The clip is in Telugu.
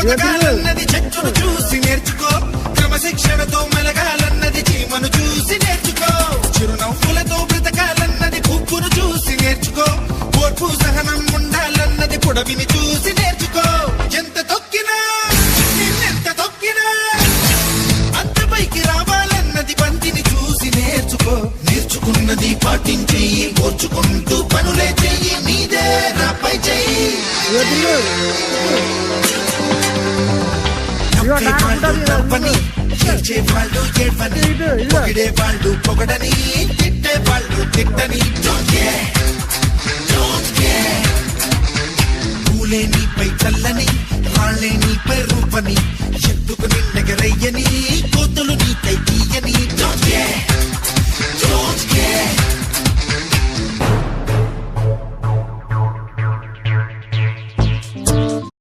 పొదగాలన్నది చెట్టును చూసి నేర్చుకో, క్రమశిక్షణతో మెలగాలన్నది చీమను చూసి నేర్చుకో, చిరునవ్వులతో బ్రతకాలన్నది పువ్వును చూసి నేర్చుకో, ఓర్పు సహనం ఉండాలన్నది పొడవిని చూసి నేర్చుకో. ఎంత తొక్కినా నిన్నెంత తొక్కినా అంత పైకి రావాలన్నది పంతిని చూసి నేర్చుకో. నేర్చుకున్నది పాటించెయ్యి, ఓర్చుకుంటూ పనులే చెయ్యి, నీదే రాపై చెయ్యి. నవ్వని చేర్చే వాళ్ళు ఏడ్వని, పొగిడే వాళ్ళు పొగడని, తిట్టే వాళ్ళు తిట్టని. పూలే నీపై చల్లని, రాళ్లే నీపై రూపని, ఎత్తుకు నిన్నెగరయ్యని, కోతులు నీకై తీయని. Don't care.